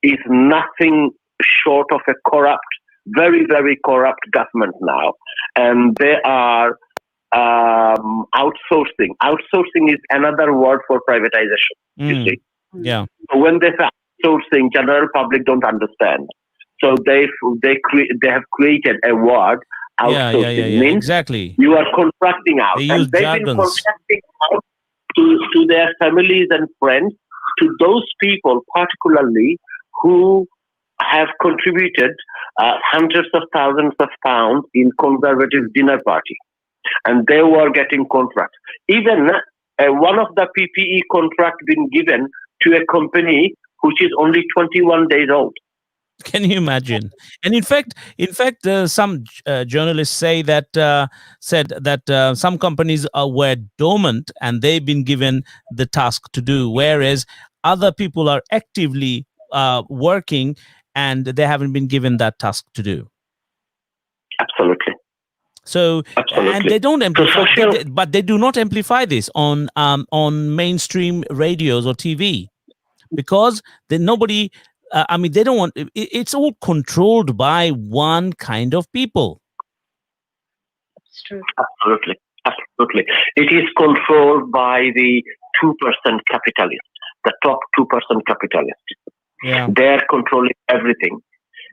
is nothing short of a corrupt, very very corrupt government now, and they are outsourcing. Outsourcing is another word for privatization. You see, Yeah. so when they say outsourcing, general public don't understand. So they have created a word. Outsourcing Yeah. means Exactly. you are contracting out, They use and they've been jargons. contracting out to their families and friends, to those people particularly who have contributed hundreds of thousands of pounds in conservative dinner party, and they were getting contracts. Even one of the PPE contract been given to a company which is only 21 days old. Can you imagine? And in fact, some journalists said that some companies were dormant and they've been given the task to do, whereas other people are actively working and they haven't been given that task to do. Absolutely, So, and absolutely. they don't So amplify, social, but they do not amplify this on mainstream radios or TV, because nobody. I mean, they don't want. It's all controlled by one kind of people. It's true. absolutely, absolutely. It is controlled by the 2% capitalists, the top 2% capitalists. Yeah. They're controlling everything,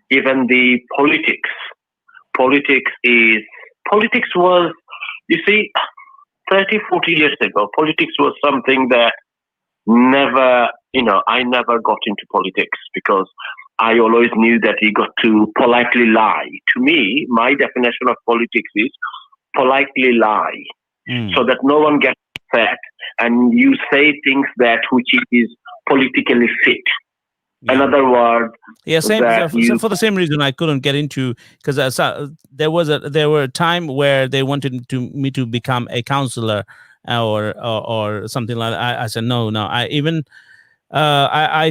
even the politics. Politics was, you see, 30, 40 years ago, politics was something that never, I never got into politics because I always knew that you got to politely lie. To me, my definition of politics is politely lie so that no one gets upset and you say things that which is politically fit. Yeah. Another word, Yeah, same. that you, For the same reason, I couldn't get into, because there were a time where they wanted me to become a counselor or something like that. I said no. I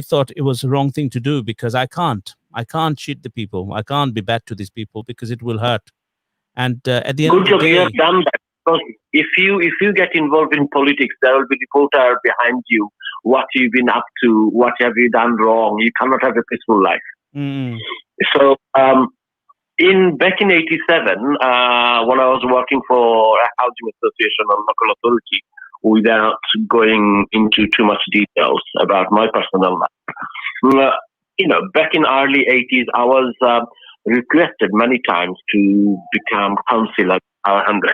thought it was the wrong thing to do, because I can't cheat the people. I can't be bad to these people because it will hurt. And at the end good of the job you have day, done that. Because if you get involved in politics, there will be reporter behind you. What you've been up to, what have you done wrong? You cannot have a peaceful life. mm, So back in '87, when I was working for a housing association or local authority, without going into too much details about my personal life, back in early '80s, I was requested many times to become councillor our hundred.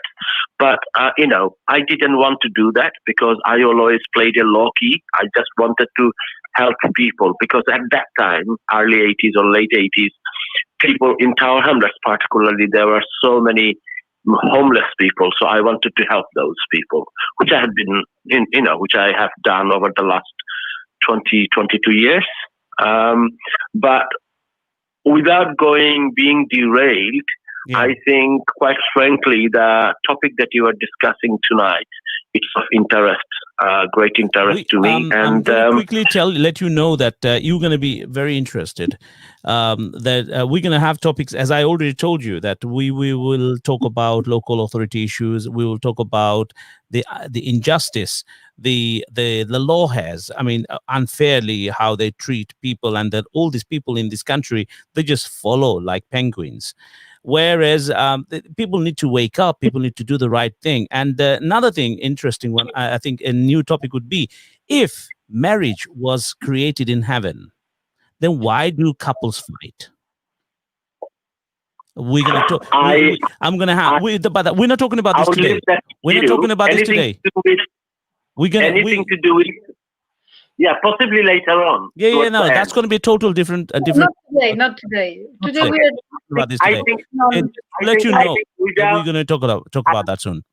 But I didn't want to do that because I always played a low key. I just wanted to help people because at that time, early '80s or late '80s, people in Tower Hamlets particularly, there were so many homeless people. So I wanted to help those people, which I had been which I have done over the last 22 years. But without being derailed, yeah. I think, quite frankly, the topic that you are discussing tonight, it's of interest, great interest to me. I'm And going to quickly let you know that you're going to be very interested. That we're going to have topics, as I already told you, that we will talk about local authority issues. We will talk about the injustice the law has. I mean, unfairly how they treat people, and that all these people in this country, they just follow like penguins. Whereas people need to wake up, people need to do the right thing. And another thing, interesting one, I think a new topic would be, if marriage was created in heaven, then why do couples fight? We're gonna talk. I'm gonna have. But we're not talking about I this would today. leave that We're to not you. talking about this Anything today. to do with We're gonna anything to do with. Yeah, possibly later on. Yeah, no, that's going to be a total different. Not today. Not today. Today we are about this I today. think. And I let think- you I know, think that we're going to talk about that soon.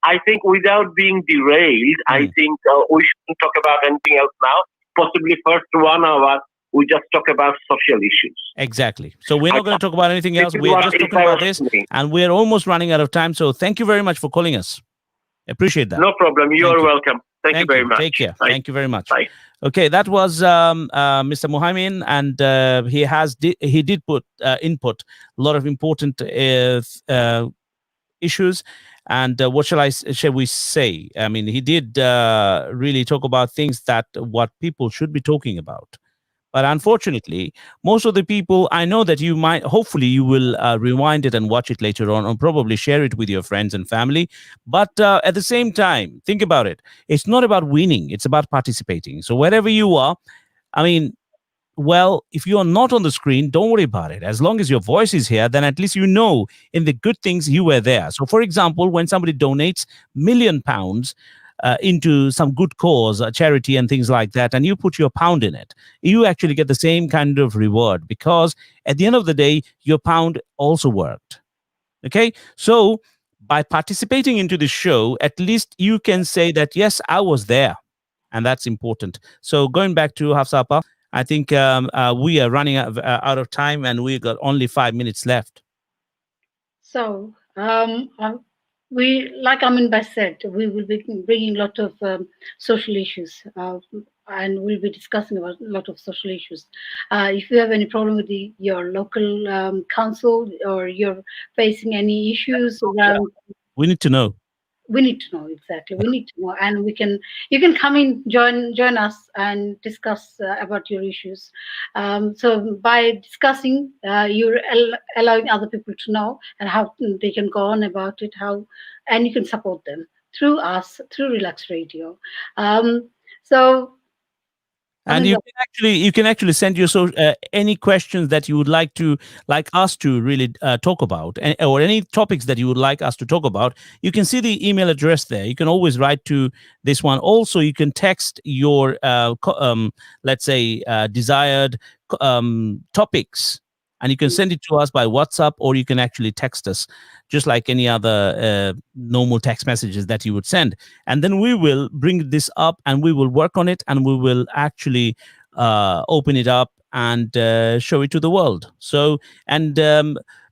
I think without being derailed, I think we shouldn't talk about anything else now. Possibly first 1 hour we just talk about social issues. Exactly. So we're I, not going to talk about anything this else. is We're what just talking about inspires this, me. and we're almost running out of time. So thank you very much for calling us. Appreciate that. No problem. You Thank are you. welcome. Thank you Thank very you. much. Take care. Bye. Thank you very much. Bye. Okay, that was Mr. Muhammad, and he did put input a lot of important issues. And what shall we say? I mean, he did really talk about things that what people should be talking about. But unfortunately, most of the people, I know that you might, hopefully, you will rewind it and watch it later on, or probably share it with your friends and family. But at the same time, think about it. It's not about winning, it's about participating. So wherever you are, I mean, well, if you are not on the screen, don't worry about it. As long as your voice is here, then at least you know in the good things you were there. So, for example, when somebody donates £1 million into some good cause, a charity, and things like that, and you put your pound in it, you actually get the same kind of reward because at the end of the day, your pound also worked. Okay, so by participating into the show, at least you can say that yes, I was there, and that's important. So going back to Hafsapa, I think we are running out of time, and we got only 5 minutes left. So, we, like Amin said, we will be bringing a lot of social issues, and we'll be discussing about a lot of social issues. If you have any problem with your local council, or you're facing any issues Yeah, around, we need to know. we need to know exactly. We need to know, and we can. You can come in, join us, and discuss about your issues. So by discussing, you're allowing other people to know and how they can go on about it. How, and you can support them through us, through Relax Radio. So I And mean, you can actually send your any questions that you would like us to really talk about, or any topics that you would like us to talk about. You can see the email address there. You can always write to this one. Also, you can text your let's say desired topics, and you can send it to us by WhatsApp, or you can actually text us just like any other normal text messages that you would send. And then we will bring this up, and we will work on it, and we will actually open it up and show it to the world. So, and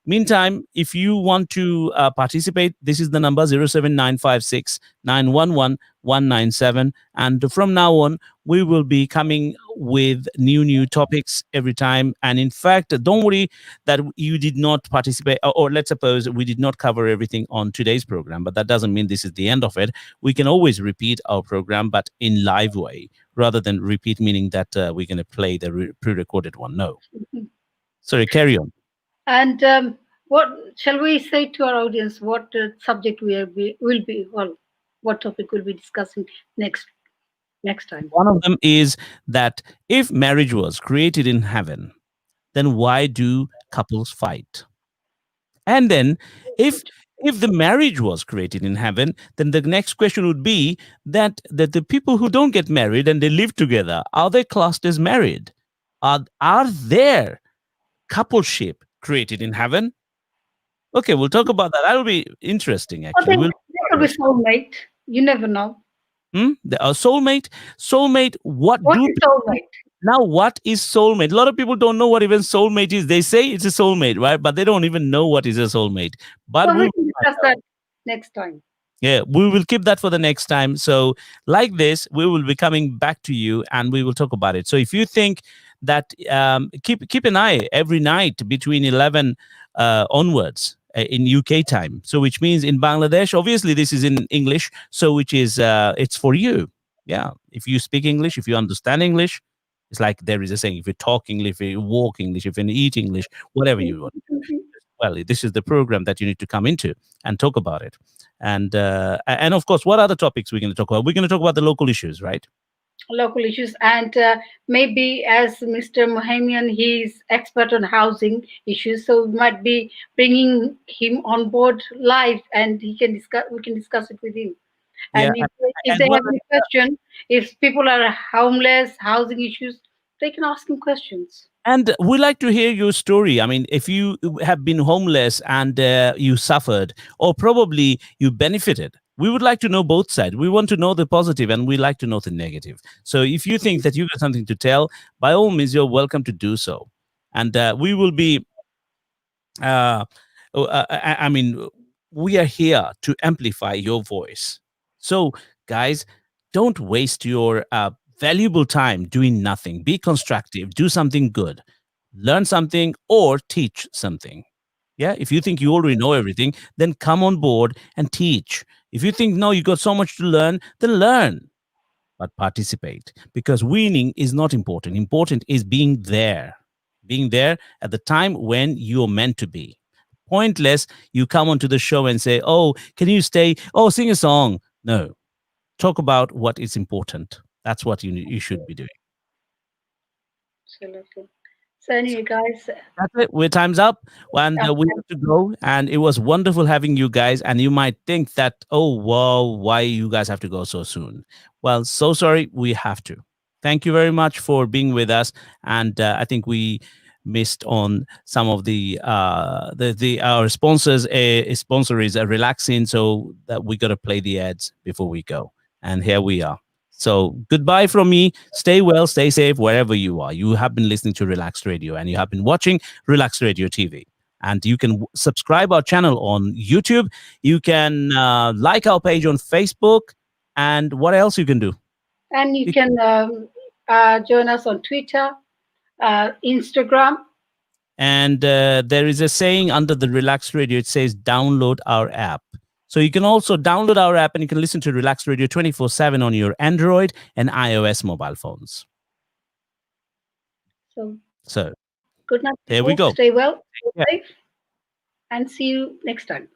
meantime, if you want to participate, this is the number 07956 911 197. And from now on, we will be coming with new topics every time. And in fact, don't worry that you did not participate, or let's suppose we did not cover everything on today's program, but that doesn't mean this is the end of it. We can always repeat our program, but in live way, rather than repeat, meaning that we're going to play the pre-recorded one. No. Sorry, carry on. and what shall we say to our audience? What subject will be, well, what topic we'll be discussing next time? One of them is that if marriage was created in heaven, then why do couples fight? And then if Good. if the marriage was created in heaven, then the next question would be that the people who don't get married and they live together, are they classed as married? Are there coupleship created in heaven? Okay, we'll talk about that. That'll be interesting. Or Actually, we'll they could be soulmate. You never know. soulmate. Soulmate. What What do is people soulmate? now? What is soulmate? A lot of people don't know what even soulmate is. They say it's a soulmate, right? But they don't even know what is a soulmate. But So we we will can find discuss out. that next time. Yeah, we will keep that for the next time. So, like this, we will be coming back to you, and we will talk about it. So, if you think that, keep an eye every night between 11 onwards in UK time. So, which means in Bangladesh, obviously, this is in English. So, which is it's for you. Yeah, if you speak English, if you understand English, it's like there is a saying: if you talk English, if you walk English, if you eat English, whatever you want. Well, this is the program that you need to come into and talk about it. And of course, what other topics we're going to talk about? We're going to talk about the local issues, right? Local issues, and maybe as Mr. Mohamian, he's expert on housing issues, so we might be bringing him on board live, and he can discuss. We can discuss it with him. Yeah, And if and they what have any question, if people are homeless, housing issues, they can ask him questions. and we like to hear your story. I mean, if you have been homeless and you suffered, or probably you benefited, We would like to know both sides. We want to know the positive and we like to know the negative. So if you think that you got something to tell, by all means, you're welcome to do so. And we will be, uh, I mean, we are here to amplify your voice. So, guys, don't waste your valuable time doing nothing. Be constructive, do something good, learn something, or teach something. Yeah, if you think you already know everything, then come on board and teach. If you think no, you got so much to learn, then learn, but participate, because winning is not important. Important is being there at the time when you're meant to be. Pointless you come onto the show and say, oh, can you stay, oh, sing a song. No, talk about what is important. That's what you should be doing. Absolutely. So anyway, guys, That's it. We're time's up, and we have to go. And it was wonderful having you guys. And you might think that, oh, wow, why you guys have to go so soon? Well, so sorry, we have to. Thank you very much for being with us. And I think we missed on some of the our sponsors. Sponsor is relaxing, so that we got to play the ads before we go. And here we are. So goodbye from me. Stay well, stay safe wherever you are. You have been listening to Relaxed Radio and you have been watching Relaxed Radio TV. And you can subscribe our channel on YouTube. You can like our page on Facebook. And what else you can do? and you You- can join us on Twitter, Instagram. And there is a saying under the Relaxed Radio, it says download our app. So you can also download our app and you can listen to Relaxed Radio 24/7 on your Android and iOS mobile phones. So So good night, there we people. go. Stay well, stay Yeah. safe, and see you next time.